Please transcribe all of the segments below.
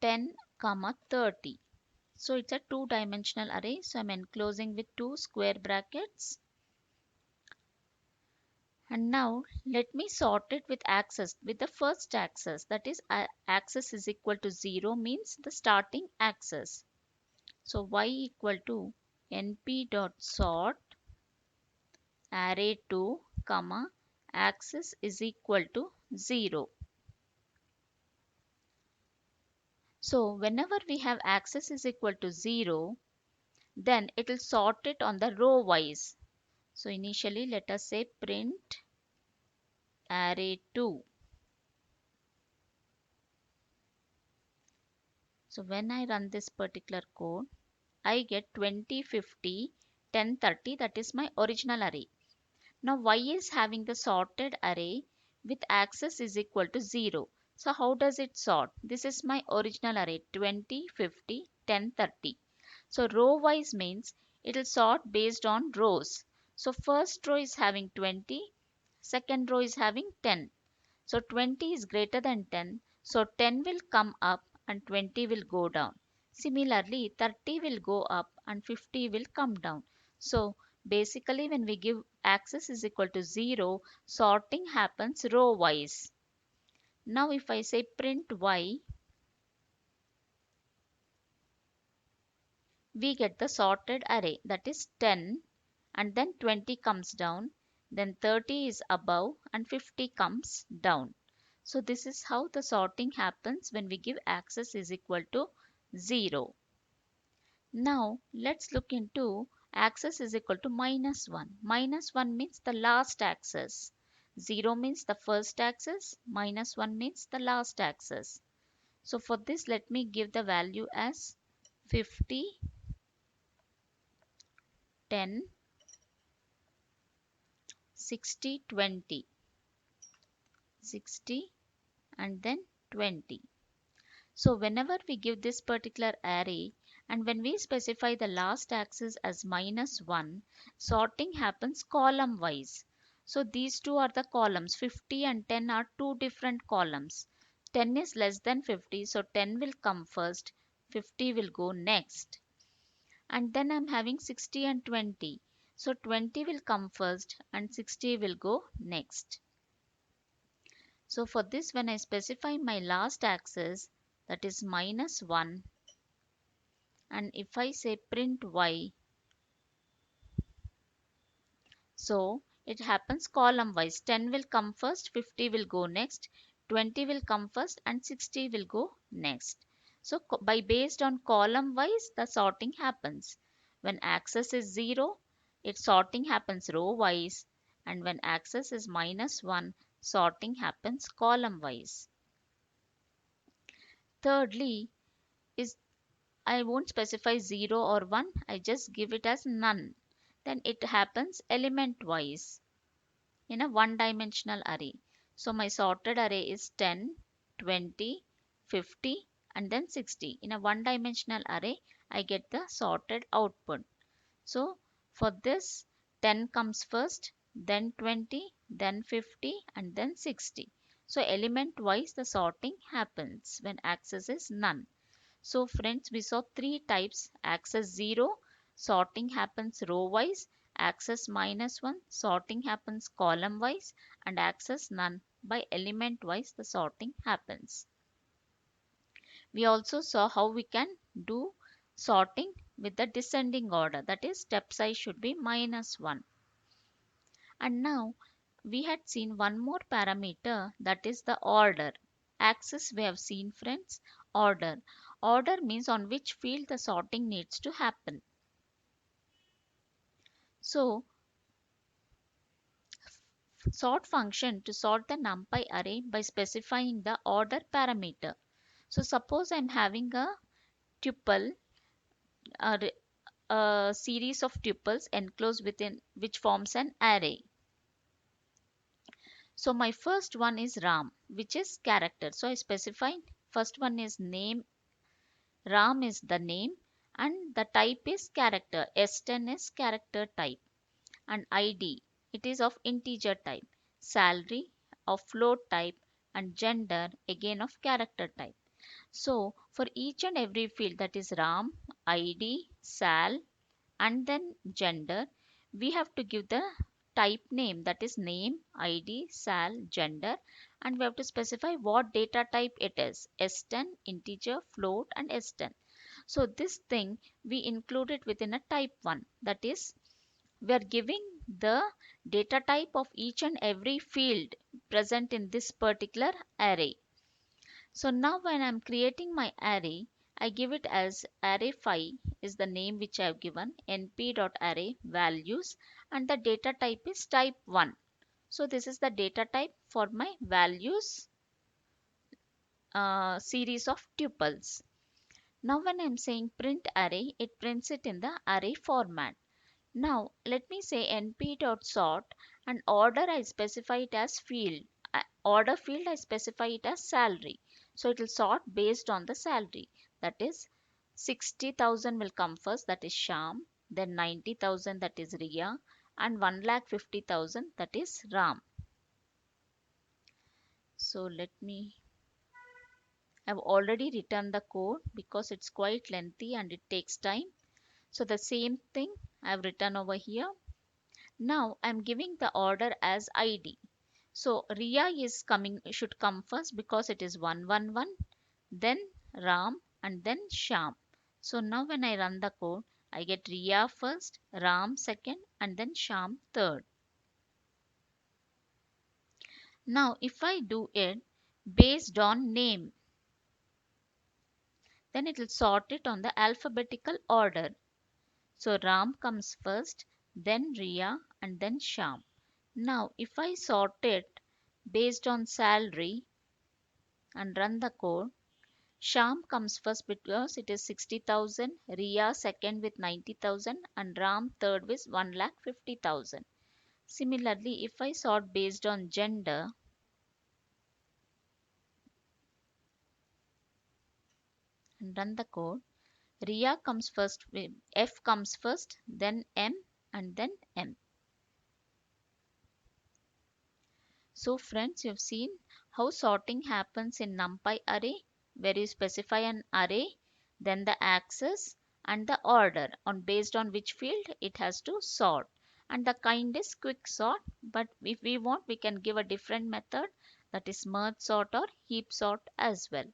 10, comma 30. So it's a two-dimensional array. So I'm enclosing with two square brackets. And now let me sort it with axis, with the first axis, that is axis is equal to 0 means the starting axis. So y equal to np dot sort array2 comma axis is equal to 0. So whenever we have axis is equal to 0, then it will sort it on the row wise. So initially let us say print array2. So when I run this particular code, I get 20, 50, 10, 30, that is my original array. Now y is having the sorted array with axis is equal to 0. So how does it sort? This is my original array 20, 50, 10, 30. So row wise means it will sort based on rows. So first row is having 20, second row is having 10. So 20 is greater than 10. So 10 will come up and 20 will go down. Similarly, 30 will go up and 50 will come down. So basically when we give axis is equal to 0, sorting happens row wise. Now if I say print y, we get the sorted array, that is 10, and then 20 comes down, then 30 is above and 50 comes down. So this is how the sorting happens when we give axis is equal to 0. Now let's look into axis is equal to minus 1. Minus 1 means the last axis. 0 means the first axis. Minus 1 means the last axis. So for this, let me give the value as 50, 10, 60, 20. 60 and then 20. So whenever we give this particular array and when we specify the last axis as minus 1, sorting happens column wise. So these two are the columns. 50 and 10 are two different columns. 10 is less than 50, so 10 will come first, 50 will go next. And then I'm having 60 and 20. So 20 will come first and 60 will go next. So for this, when I specify my last axis, that is minus 1, and if I say print y, so it happens column wise. 10 will come first, 50 will go next, 20 will come first and 60 will go next. So by based on column wise, the sorting happens. When axis is 0, its sorting happens row wise, and when axis is minus 1, sorting happens column wise. Thirdly, is I won't specify 0 or 1, I just give it as none. Then it happens element wise in a one dimensional array. So my sorted array is 10, 20, 50 and then 60. In a one dimensional array, I get the sorted output. So for this, 10 comes first, then 20, then 50 and then 60. So element wise the sorting happens when axis is none. So friends, we saw three types: axis 0, sorting happens row wise; axis minus 1, sorting happens column wise; and axis none, by element wise the sorting happens. We also saw how we can do sorting with the descending order, that is step size should be minus 1. And now we had seen one more parameter, that is the order. Axis we have seen friends, order. Order means on which field the sorting needs to happen. So sort function to sort the NumPy array by specifying the order parameter. So suppose I'm having a tuple, a series of tuples enclosed within which forms an array. So my first one is Ram, which is character. So I specified first one is name. Ram is the name and the type is character. S10 is character type, and ID, it is of integer type. Salary of float type, and gender again of character type. So for each and every field, that is Ram, ID, Sal, and then gender, we have to give the type name, that is name, ID, Sal, gender, and we have to specify what data type it is, S10, integer, float, and S10. So this thing we include it within a type 1, that is we are giving the data type of each and every field present in this particular array. So now when I'm creating my array, I give it as array5 is the name which I have given, np.array values, and the data type is type 1. So this is the data type for my values series of tuples. Now when I'm saying print array, it prints it in the array format. Now let me say np.sort, and order I specify it as field. Order field I specify it as salary. So it will sort based on the salary. That is 60,000 will come first, that is Sham, then 90,000, that is Riya, and 1,50,000, that is Ram. So let me, I've already written the code because it's quite lengthy and it takes time. So the same thing I've written over here. Now I'm giving the order as ID. So Riya is coming, should come first because it is 111, then Ram, and then Sham. So now when I run the code, I get Riya first, Ram second, and then Sham third. Now if I do it based on name, then it will sort it on the alphabetical order. So Ram comes first, then Riya, and then Sham. Now if I sort it based on salary and run the code, Sham comes first because it is 60,000, Riya second with 90,000, and Ram third with 1,50,000. Similarly, if I sort based on gender and run the code, Riya comes first, F comes first, then M, and then M. So friends, you've seen how sorting happens in NumPy array, where you specify an array, then the access and the order on based on which field it has to sort. And the kind is quick sort, but if we want, we can give a different method, that is merge sort or heap sort as well.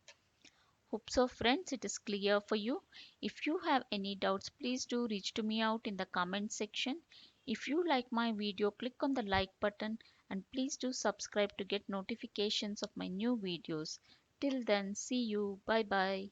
Hope so friends, it is clear for you. If you have any doubts, please do reach to me out in the comment section. If you like my video, click on the like button and please do subscribe to get notifications of my new videos. Till then, see you. Bye bye.